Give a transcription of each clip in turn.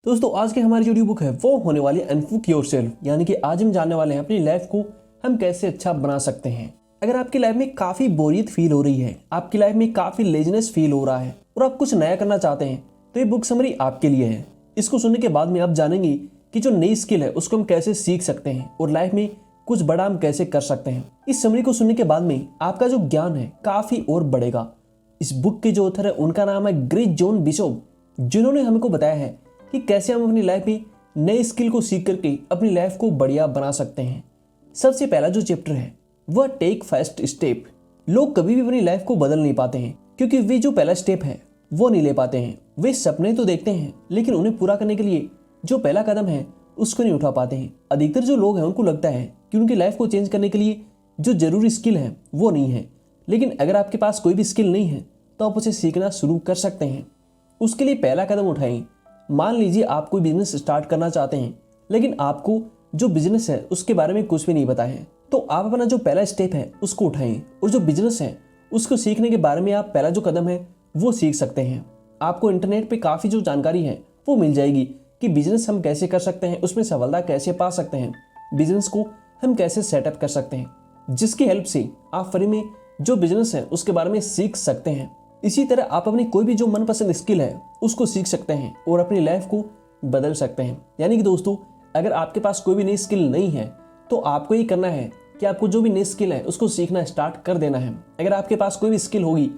दोस्तों आज की हमारी जो ऑडियो बुक है वो होने वाली है अनफुक योरसेल्फ, यानी कि आज हम जानने वाले हैं अपनी लाइफ को हम कैसे अच्छा बना सकते हैं। अगर आपकी लाइफ में काफी बोरियत फील हो रही है, आपकी लाइफ में काफी लेजीनेस फील हो रहा है और आप कुछ नया करना चाहते हैं तो ये बुक समरी आपके लिए है। इसको सुनने के बाद में आप जानेंगे कि जो नई स्किल है उसको हम कैसे सीख सकते हैं और लाइफ में कुछ बड़ा हम कैसे कर सकते हैं। इस समरी को सुनने के बाद में आपका जो ज्ञान है काफी और बढ़ेगा। इस बुक के जो ऑथर है उनका नाम है ग्रेट जॉन बिशप, जिन्होंने हमको बताया है कि कैसे हम अपनी लाइफ में नई स्किल को सीख करके अपनी लाइफ को बढ़िया बना सकते हैं। सबसे पहला जो चैप्टर है वह टेक फर्स्ट स्टेप। लोग कभी भी अपनी लाइफ को बदल नहीं पाते हैं क्योंकि वे जो पहला स्टेप है वो नहीं ले पाते हैं। वे सपने तो देखते हैं लेकिन उन्हें पूरा करने के लिए जो पहला कदम है उसको नहीं उठा पाते हैं। अधिकतर जो लोग हैं उनको लगता है कि उनकी लाइफ को चेंज करने के लिए जो जरूरी स्किल है वो नहीं है, लेकिन अगर आपके पास कोई भी स्किल नहीं है तो आप उसे सीखना शुरू कर सकते हैं। उसके लिए पहला कदम उठाएं। मान लीजिए आप कोई बिजनेस स्टार्ट करना चाहते हैं लेकिन आपको जो बिजनेस है उसके बारे में कुछ भी नहीं पता है, तो आप अपना जो पहला स्टेप है उसको उठाएं और जो बिजनेस है उसको सीखने के बारे में आप पहला जो कदम है वो सीख सकते हैं। आपको इंटरनेट पे काफ़ी जो जानकारी है वो मिल जाएगी कि बिजनेस हम कैसे कर सकते हैं, उसमें सफलता कैसे पा सकते हैं, बिजनेस को हम कैसे सेटअप कर सकते हैं, जिसकी हेल्प से आप फ्री में जो बिजनेस है उसके बारे में सीख सकते हैं। इसी तरह आप अपनी कोई भी जो मनपसंद स्किल है उसको सीख सकते हैं और अपनी लाइफ को बदल सकते हैं। यानी कि दोस्तों अगर आपके पास कोई भी नई स्किल नहीं है तो आपको ये करना है कि आपको जो भी नई स्किल है उसको सीखना स्टार्ट कर देना है। अगर आपके पास कोई भी स्किल होगी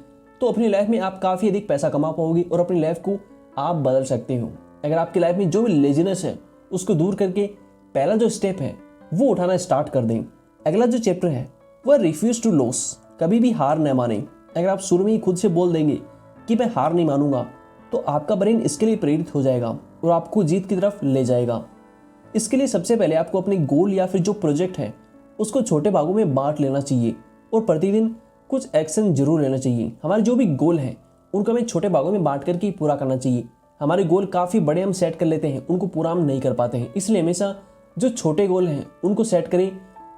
तो अपनी लाइफ में आप काफ़ी अधिक पैसा कमा पाओगे और अपनी लाइफ को आप बदल सकते हो। अगर आपकी लाइफ में जो भी लेजीनेस है उसको दूर करके पहला जो स्टेप है वो उठाना स्टार्ट कर दें। अगला जो चैप्टर है वह रिफ्यूज टू लॉस। कभी भी हार न माने। अगर आप शुरू में ही खुद से बोल देंगे कि मैं हार नहीं मानूंगा तो आपका ब्रेन इसके लिए प्रेरित हो जाएगा और आपको जीत की तरफ ले जाएगा। इसके लिए सबसे पहले आपको अपने गोल या फिर जो प्रोजेक्ट है उसको छोटे भागों में बांट लेना चाहिए और प्रतिदिन कुछ एक्शन जरूर लेना चाहिए। हमारे जो भी गोल है उनको हमें छोटे भागों में बांट करके पूरा करना चाहिए। हमारे गोल काफ़ी बड़े हम सेट कर लेते हैं, उनको पूरा हम नहीं कर पाते हैं, इसलिए हमेशा जो छोटे गोल हैं उनको सेट करें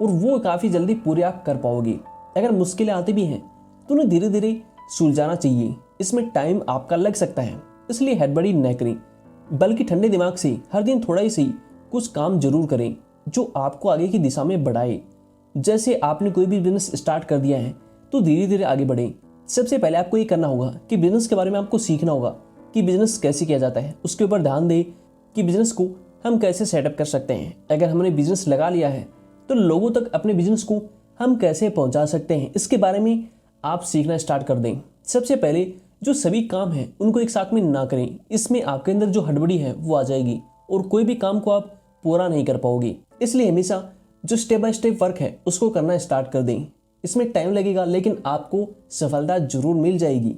और वो काफ़ी जल्दी पूरे आप कर पाओगे। अगर मुश्किलें आती भी हैं तो उन्हें धीरे धीरे सुलझाना चाहिए। इसमें टाइम आपका लग सकता है, इसलिए हड़बड़ी न करें, बल्कि ठंडे दिमाग से हर दिन थोड़ा ही सही कुछ काम जरूर करें जो आपको आगे की दिशा में बढ़ाए। जैसे आपने कोई भी बिजनेस स्टार्ट कर दिया है तो धीरे धीरे आगे बढ़ें। सबसे पहले आपको ये करना होगा कि बिजनेस के बारे में आपको सीखना होगा कि बिजनेस कैसे किया जाता है। उसके ऊपर ध्यान दें कि बिजनेस को हम कैसे सेटअप कर सकते हैं। अगर हमने बिजनेस लगा लिया है तो लोगों तक अपने बिजनेस को हम कैसे पहुंचा सकते हैं, इसके बारे में आप सीखना स्टार्ट कर दें। सबसे पहले जो सभी काम हैं उनको एक साथ में ना करें, इसमें आपके अंदर जो हड़बड़ी है वो आ जाएगी और कोई भी काम को आप पूरा नहीं कर पाओगे। इसलिए हमेशा जो स्टेप बाय स्टेप वर्क है उसको करना स्टार्ट कर दें। इसमें टाइम लगेगा लेकिन आपको सफलता जरूर मिल जाएगी।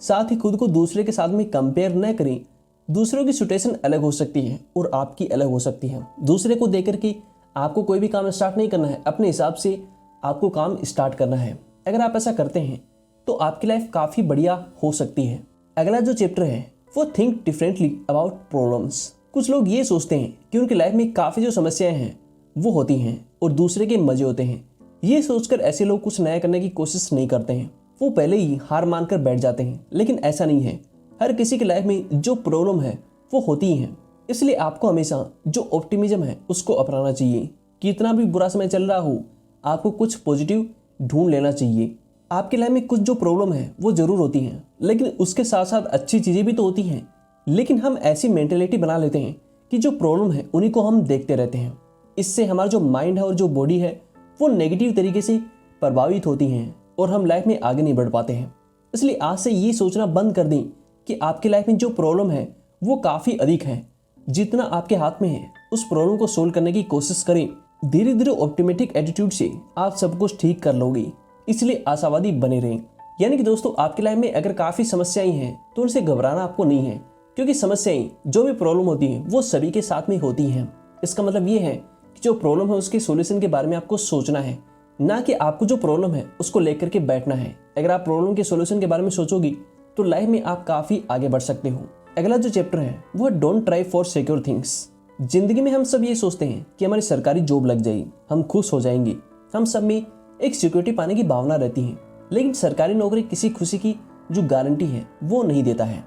साथ ही खुद को दूसरे के साथ में कंपेयर न करें। दूसरों की सिचुएशन अलग हो सकती है और आपकी अलग हो सकती है। दूसरे को देख करके आपको कोई भी काम स्टार्ट नहीं करना है, अपने हिसाब से आपको काम स्टार्ट करना है। अगर आप ऐसा करते हैं तो आपकी लाइफ काफ़ी बढ़िया हो सकती है। अगला जो चैप्टर है वो थिंक डिफरेंटली अबाउट प्रॉब्लम्स। कुछ लोग ये सोचते हैं कि उनकी लाइफ में काफ़ी जो समस्याएं हैं वो होती हैं और दूसरे के मजे होते हैं। ये सोचकर ऐसे लोग कुछ नया करने की कोशिश नहीं करते हैं, वो पहले ही हार मानकर बैठ जाते हैं। लेकिन ऐसा नहीं है, हर किसी की लाइफ में जो प्रॉब्लम है वो होती ही हैं। इसलिए आपको हमेशा जो ऑप्टिमिज्म है उसको अपनाना चाहिए। कितना भी बुरा समय चल रहा हो आपको कुछ पॉजिटिव ढूंढ लेना चाहिए। आपकी लाइफ में कुछ जो प्रॉब्लम है वो जरूर होती हैं, लेकिन उसके साथ साथ अच्छी चीज़ें भी तो होती हैं। लेकिन हम ऐसी मेंटेलिटी बना लेते हैं कि जो प्रॉब्लम है उन्हीं को हम देखते रहते हैं। इससे हमारा जो माइंड है और जो बॉडी है वो नेगेटिव तरीके से प्रभावित होती हैं और हम लाइफ में आगे नहीं बढ़ पाते हैं। इसलिए आज से ये सोचना बंद कर दें कि आपकी लाइफ में जो प्रॉब्लम है वो काफ़ी अधिक है। जितना आपके हाथ में है उस प्रॉब्लम को सोल्व करने की कोशिश करें। धीरे धीरे ऑप्टिमिस्टिक एटीट्यूड से आप सब कुछ ठीक कर लोगे, इसलिए आशावादी बने रहें। यानी कि दोस्तों आपकी लाइफ में अगर काफ़ी समस्याएं हैं तो उनसे घबराना आपको नहीं है, क्योंकि समस्याएं जो भी प्रॉब्लम होती हैं वो सभी के साथ में होती हैं। इसका मतलब ये है कि जो प्रॉब्लम है उसके सॉल्यूशन के बारे में आपको सोचना है, ना कि आपको जो प्रॉब्लम है उसको लेकर के बैठना है। अगर आप प्रॉब्लम के सॉल्यूशन के बारे में सोचोगी तो लाइफ में आप काफ़ी आगे बढ़ सकते हो। अगला जो चैप्टर है वो don't try for secure things. जिंदगी में हम सब ये सोचते हैं कि हमारी सरकारी जॉब लग जाएगी, हम खुश हो जाएंगे, हम सब में एक सिक्योरिटी पाने की भावना रहती है। लेकिन सरकारी नौकरी किसी खुशी की जो गारंटी है वो नहीं देता है।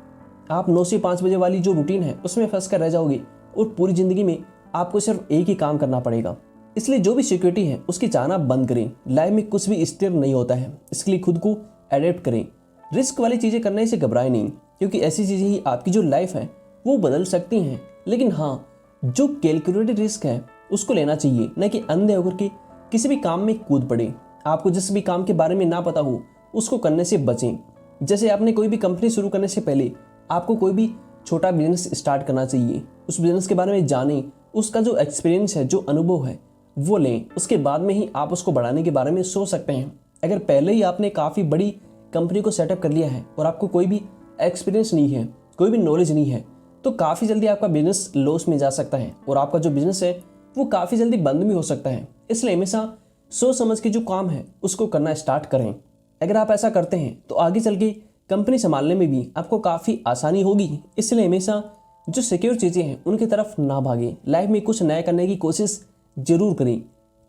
आप 9 से 5 बजे वाली जो रूटीन है उसमें फंस कर रह जाओगे और पूरी ज़िंदगी में आपको सिर्फ एक ही काम करना पड़ेगा। इसलिए जो भी सिक्योरिटी है उसकी चाहना बंद करें। लाइफ में कुछ भी स्थिर नहीं होता है, इसके लिए खुद को एडेप्ट करें। रिस्क वाली चीज़ें करने से घबराएं नहीं, क्योंकि ऐसी चीज़ें ही आपकी जो लाइफ है वो बदल सकती हैं। लेकिन हाँ, जो कैलकुलेटेड रिस्क है उसको लेना चाहिए, न कि अंधे होकर के किसी भी काम में कूद पड़े। आपको जिस भी काम के बारे में ना पता हो उसको करने से बचें। जैसे आपने कोई भी कंपनी शुरू करने से पहले आपको कोई भी छोटा बिजनेस स्टार्ट करना चाहिए। उस बिजनेस के बारे में जानें, उसका जो एक्सपीरियंस है, जो अनुभव है वो लें। उसके बाद में ही आप उसको बढ़ाने के बारे में सोच सकते हैं। अगर पहले ही आपने काफ़ी बड़ी कंपनी को सेटअप कर लिया है और आपको कोई भी एक्सपीरियंस नहीं है, कोई भी नॉलेज नहीं है, तो काफ़ी जल्दी आपका बिजनेस लॉस में जा सकता है और आपका जो बिजनेस है वो काफ़ी जल्दी बंद भी हो सकता है। इसलिए हमेशा सोच समझ के जो काम है उसको करना स्टार्ट करें। अगर आप ऐसा करते हैं तो आगे चल के कंपनी संभालने में भी आपको काफ़ी आसानी होगी। इसलिए हमेशा जो सिक्योर चीज़ें हैं उनकी तरफ ना भागें। लाइफ में कुछ नया करने की कोशिश जरूर करें।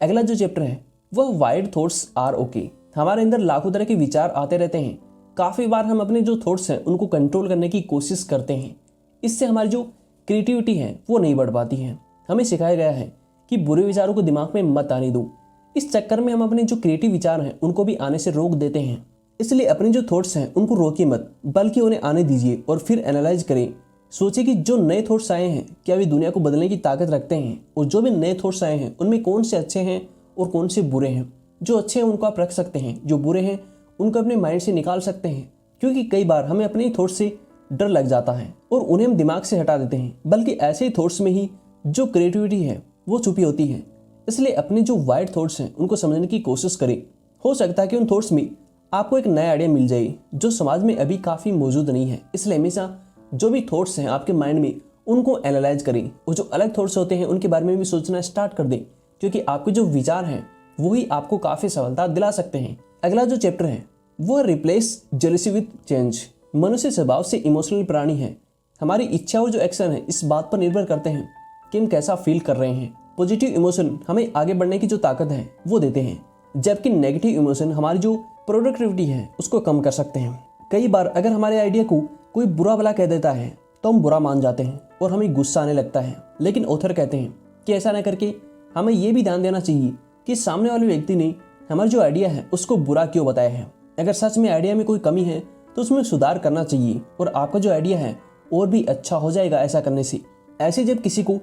अगला जो चैप्टर है वह वाइड थॉट्स आर ओके। हमारे अंदर लाखों तरह के विचार आते रहते हैं। काफ़ी बार हम अपने जो थॉट्स हैं उनको कंट्रोल करने की कोशिश करते हैं। इससे हमारी जो क्रिएटिविटी है वो नहीं बढ़ पाती है। हमें सिखाया गया है कि बुरे विचारों को दिमाग में मत आने दो। इस चक्कर में हम अपने जो क्रिएटिव विचार हैं उनको भी आने से रोक देते हैं। इसलिए अपने जो थॉट्स हैं उनको रोकिए मत, बल्कि उन्हें आने दीजिए और फिर एनालाइज करें। सोचिए कि जो नए थॉट्स आए हैं क्या वे दुनिया को बदलने की ताकत रखते हैं, और जो भी नए थॉट्स आए हैं उनमें कौन से अच्छे हैं और कौन से बुरे हैं। जो अच्छे हैं उनको आप रख सकते हैं, जो बुरे हैं उनको अपने माइंड से निकाल सकते हैं। क्योंकि कई बार हमें अपने थॉट्स से डर लग जाता है और उन्हें हम दिमाग से हटा देते हैं, बल्कि ऐसे ही थॉट्स में ही जो क्रिएटिविटी है वो छुपी होती है। इसलिए अपने जो वाइड थॉट्स हैं उनको समझने की कोशिश करें। हो सकता है कि उन थॉट्स में आपको एक नया आइडिया मिल जाए जो समाज में अभी काफ़ी मौजूद नहीं है। इसलिए हमेशा जो भी थॉट्स हैं आपके माइंड में उनको एनालाइज करें और जो अलग थॉट्स होते हैं उनके बारे में भी सोचना स्टार्ट कर दें, क्योंकि आपके जो विचार हैं वही आपको काफ़ी सफलता दिला सकते हैं। अगला जो चैप्टर है वो रिप्लेस जेलसी विद चेंज। मनुष्य स्वभाव से इमोशनल प्राणी है। हमारी इच्छा और जो एक्शन है इस बात पर निर्भर करते हैं कि हम कैसा फील कर रहे हैं। पॉजिटिव इमोशन हमें आगे बढ़ने की जो ताकत है वो देते हैं, जबकि नेगेटिव इमोशन हमारी जो प्रोडक्टिविटी है उसको कम कर सकते हैं। कई बार अगर हमारे आइडिया को कोई बुरा भला कह देता है तो हम बुरा मान जाते हैं और हमें गुस्सा आने लगता है। लेकिन ऑथर कहते हैं कि ऐसा न करके हमें ये भी ध्यान देना चाहिए कि सामने वाले व्यक्ति ने हमारा जो आइडिया है उसको बुरा क्यों बताया है। अगर सच में आइडिया में कोई कमी है तो उसमें सुधार करना चाहिए और आपका जो आइडिया है और भी अच्छा हो जाएगा ऐसा करने से। ऐसे जब किसी को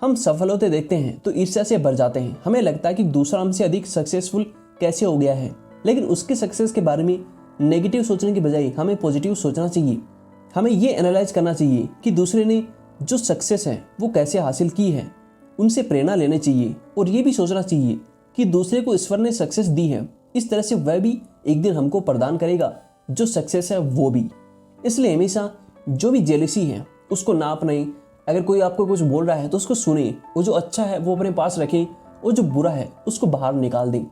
हम सफल होते देखते हैं तो ईर्ष्या से भर जाते हैं। हमें लगता है कि दूसरा हमसे अधिक सक्सेसफुल कैसे हो गया है, लेकिन उसके सक्सेस के बारे में नेगेटिव सोचने के बजाय हमें पॉजिटिव सोचना चाहिए। हमें ये एनालाइज करना चाहिए कि दूसरे ने जो सक्सेस है वो कैसे हासिल की है, उनसे प्रेरणा लेनी चाहिए और ये भी सोचना चाहिए कि दूसरे को ईश्वर ने सक्सेस दी है, इस तरह से वह भी एक दिन हमको प्रदान करेगा जो सक्सेस है वो भी। इसलिए हमेशा जो भी जेलसी है उसको ना अपनाएं। अगर कोई आपको कुछ बोल रहा है तो उसको सुने, वो जो अच्छा है वो अपने पास रखें और जो बुरा है उसको बाहर निकाल दें।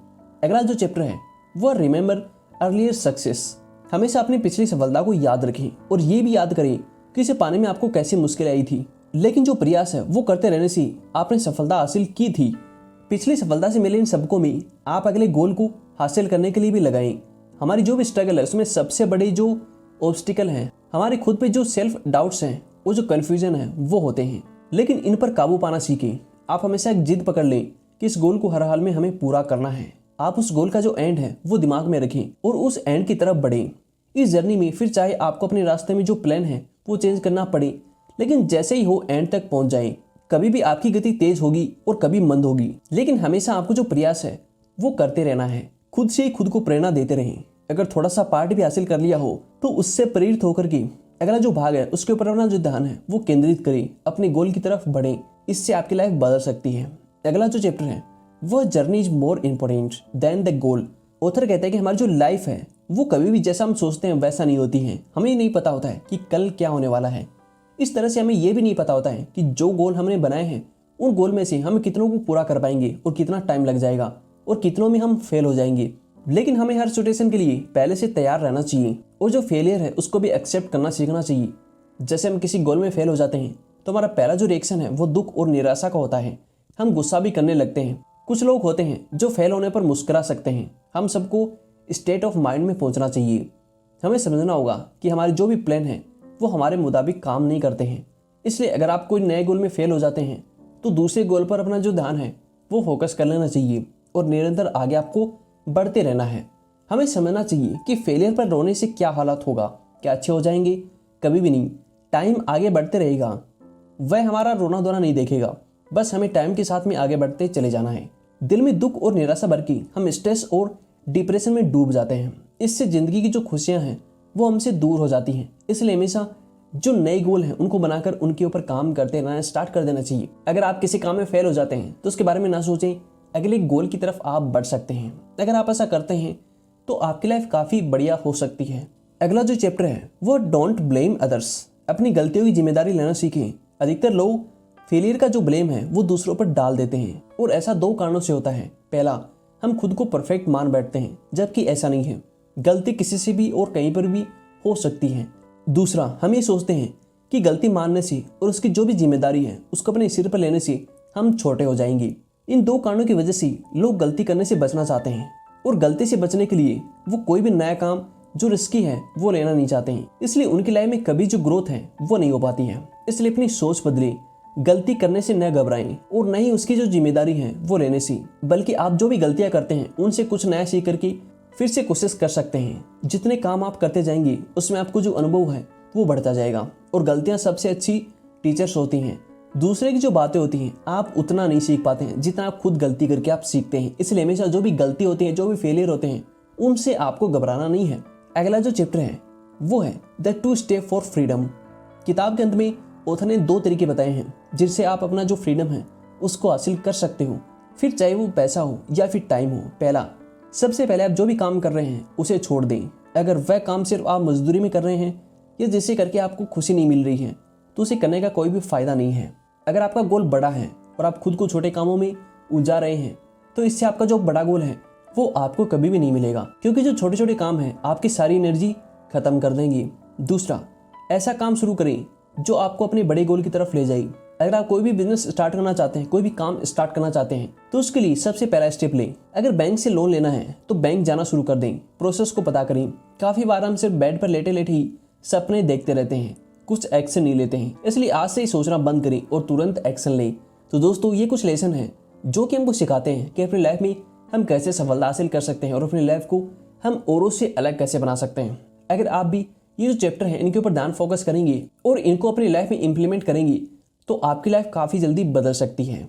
अगला जो चैप्टर है वो रिमेंबर अर्लियर सक्सेस। हमेशा अपनी पिछली सफलता को याद रखें और ये भी याद करें कि इसे पाने में आपको कैसी मुश्किल आई थी, लेकिन जो प्रयास है वो करते रहने से आपने सफलता हासिल की थी। पिछली सफलता से मिले इन सबको में आप अगले गोल को हासिल करने के लिए भी लगाएं। हमारी जो भी स्ट्रगल है उसमें सबसे बड़े जो ऑब्स्टिकल हैं हमारे खुद पे जो सेल्फ डाउट्स हैं, वो जो कन्फ्यूजन है वो होते हैं, लेकिन इन पर काबू पाना सीखें। आप हमेशा एक जिद पकड़ लें कि इस गोल को हर हाल में हमें पूरा करना है। आप उस गोल का जो एंड है वो दिमाग में रखें और उस एंड की तरफ बढ़ें। इस जर्नी में फिर चाहे आपको अपने रास्ते में जो प्लान है वो चेंज करना पड़े, लेकिन जैसे ही हो एंड तक पहुंच जाएं। कभी भी आपकी गति तेज होगी और कभी मंद होगी, लेकिन हमेशा आपको जो प्रयास है वो करते रहना है। खुद से ही खुद को प्रेरणा देते रहें। अगर थोड़ा सा पार्ट भी हासिल कर लिया हो तो उससे प्रेरित होकर के अगला जो भाग है उसके ऊपर अपना जो ध्यान है वो केंद्रित करें, अपने गोल की तरफ बढ़ें। इससे आपकी लाइफ बदल सकती है। अगला जो चैप्टर है वह journey is more important then the goal. Author कहते हैं कि हमारी जो लाइफ है वो कभी भी जैसा हम सोचते हैं वैसा नहीं होती है। हमें नहीं पता होता है कि कल क्या होने वाला है। इस तरह से हमें यह भी नहीं पता होता है कि जो गोल हमने बनाए हैं उन गोल में से हम कितनों को पूरा कर पाएंगे और कितना टाइम लग जाएगा और कितनों में हम फेल हो जाएंगे। लेकिन हमें हर सिचुएशन के लिए पहले से तैयार रहना चाहिए और जो फेलियर है उसको भी एक्सेप्ट करना सीखना चाहिए। जैसे हम किसी गोल में फेल हो जाते हैं तो हमारा पहला जो रिएक्शन है वो दुख और निराशा का होता है। हम गुस्सा भी करने लगते हैं। कुछ लोग होते हैं जो फेल होने पर मुस्कुरा सकते हैं। हम सबको स्टेट ऑफ माइंड में पहुंचना चाहिए। हमें समझना होगा कि हमारे जो भी प्लान है वो हमारे मुताबिक काम नहीं करते हैं। इसलिए अगर आप कोई नए गोल में फेल हो जाते हैं तो दूसरे गोल पर अपना जो ध्यान है वो फोकस कर लेना चाहिए और निरंतर आगे आपको बढ़ते रहना है। हमें समझना चाहिए कि फेलियर पर रोने से क्या हालात होगा, क्या अच्छे हो जाएंगे? कभी भी नहीं। टाइम आगे बढ़ते रहेगा, वह हमारा रोना धोना नहीं देखेगा। बस हमें टाइम के साथ में आगे बढ़ते चले जाना है। दिल में दुख और निराशा भर के हम स्ट्रेस और डिप्रेशन में डूब जाते हैं। इससे जिंदगी की जो खुशियां हैं वो हमसे दूर हो जाती हैं। इसलिए हमेशा जो नए गोल हैं उनको बनाकर उनके ऊपर काम करते रहना स्टार्ट कर देना चाहिए। अगर आप किसी काम में फेल हो जाते हैं तो उसके बारे में ना सोचें, अगले गोल की तरफ आप बढ़ सकते हैं। अगर आप ऐसा करते हैं तो आपकी लाइफ काफ़ी बढ़िया हो सकती है। अगला जो चैप्टर है वो डोंट ब्लेम अदर्स। अपनी गलतियों की जिम्मेदारी लेना सीखें। अधिकतर लोग फेलियर का जो ब्लेम है वो दूसरों पर डाल देते हैं और ऐसा दो कारणों से होता है। पहला, हम खुद को परफेक्ट मान बैठते हैं, जबकि ऐसा नहीं है। गलती किसी से भी और कहीं पर भी हो सकती है। दूसरा, हम ये सोचते हैं कि गलती मानने से और उसकी जो भी जिम्मेदारी है उसको अपने सिर पर लेने से हम छोटे हो जाएंगे। इन दो कारणों की वजह से लोग गलती करने से बचना चाहते हैं और गलती से बचने के लिए वो कोई भी नया काम जो रिस्की है वो लेना नहीं चाहते हैं। इसलिए उनकी लाइफ में कभी जो ग्रोथ है वो नहीं हो पाती है। इसलिए अपनी सोच बदलें। गलती करने से न घबराएं और न ही उसकी जो जिम्मेदारी है वो लेने से, बल्कि आप जो भी गलतियां करते हैं उनसे कुछ नया सीख करके फिर से कोशिश कर सकते हैं। जितने काम आप करते जाएंगे उसमें आपको जो अनुभव है वो बढ़ता जाएगा और गलतियां सबसे अच्छी टीचर्स होती हैं। दूसरे की जो बातें होती हैं आप उतना नहीं सीख पाते हैं जितना आप खुद गलती करके आप सीखते हैं। इसलिए हमेशा जो भी गलती होती है, जो भी फेलियर होते हैं, उनसे आपको घबराना नहीं है। अगला जो चैप्टर है वो है द 2 स्टेप फॉर फ्रीडम। किताब के अंत में ऑथर ने 2 तरीके बताए हैं जिनसे आप अपना जो फ्रीडम है उसको हासिल कर सकते हो, फिर चाहे वो पैसा हो या फिर टाइम हो। पहला, सबसे पहले आप जो भी काम कर रहे हैं उसे छोड़ दें। अगर वह काम सिर्फ आप मजदूरी में कर रहे हैं या जिससे करके आपको खुशी नहीं मिल रही है तो उसे करने का कोई भी फायदा नहीं है। अगर आपका गोल बड़ा है और आप खुद को छोटे कामों में उलझा रहे हैं तो इससे आपका जो बड़ा गोल है वो आपको कभी भी नहीं मिलेगा, क्योंकि जो छोटे छोटे काम हैं आपकी सारी एनर्जी खत्म कर देंगे। दूसरा, ऐसा काम शुरू करें जो आपको अपने बड़े गोल की तरफ ले जाए। अगर आप कोई भी बिजनेस स्टार्ट करना चाहते हैं, कोई भी काम स्टार्ट करना चाहते हैं तो उसके लिए सबसे पहला स्टेप लें। अगर बैंक से लोन लेना है तो बैंक जाना शुरू कर दें, प्रोसेस को पता करें। काफ़ी बार हम सिर्फ बेड पर लेटे लेटे ही सपने देखते रहते हैं, कुछ एक्शन नहीं लेते हैं। इसलिए आज से ही सोचना बंद करें और तुरंत एक्शन लें। तो दोस्तों, ये कुछ लेसन हैं जो कि हमको सिखाते हैं कि अपनी लाइफ में हम कैसे सफलता हासिल कर सकते हैं और अपनी लाइफ को हम औरों से अलग कैसे बना सकते हैं। अगर आप भी ये जो चैप्टर है इनके ऊपर ध्यान फोकस करेंगे और इनको अपनी लाइफ में इंप्लीमेंट करेंगे तो आपकी लाइफ काफ़ी जल्दी बदल सकती है।